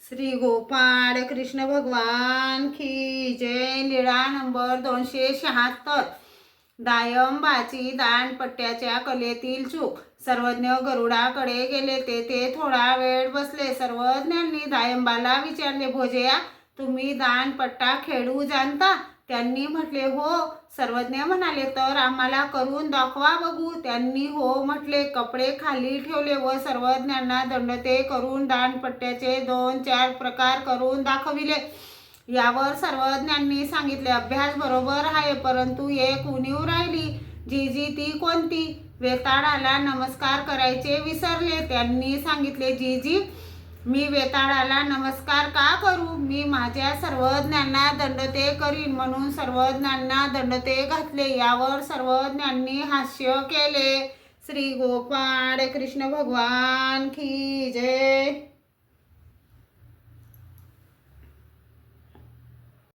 श्री गोपाळ कृष्ण भगवान की जय। लीळा नंबर 276। दायंबाची दानपट्ट्याच्या कलेतील चूक। सर्वज्ञ गरुडाकडे गेले ते थोडा वेळ बसले। सर्वज्ञांनी दायंबाला विचारले, भोजया तुम्ही दानपट्टा खेळू जाणता? त्यांनी म्हटले, हो. सर्वज्ञ म्हणाले, तर आम्हाला करून दाखवा बघू. त्यांनी हो म्हटले. कपडे खाली ठेवले व सर्वज्ञांना दंडते करून दानपट्ट्याचे 2-4 प्रकार करून दाखविले। यावर सर्वज्ञांनी सांगितले, अभ्यास बरोबर आहे, परंतु एक उणीव राहिली। जीजी ती कोणती? वेताळाला नमस्कार करायचे विसरले। त्यांनी सांगितले, जीजी मी वेताळाला नमस्कार का करू? मी माझ्या सर्वज्ञांना दंडते करीन म्हणून सर्वज्ञांना दंडते घातले। यावर सर्वज्ञांनी हास्य केले। श्री गोपाळ कृष्ण भगवान की जय।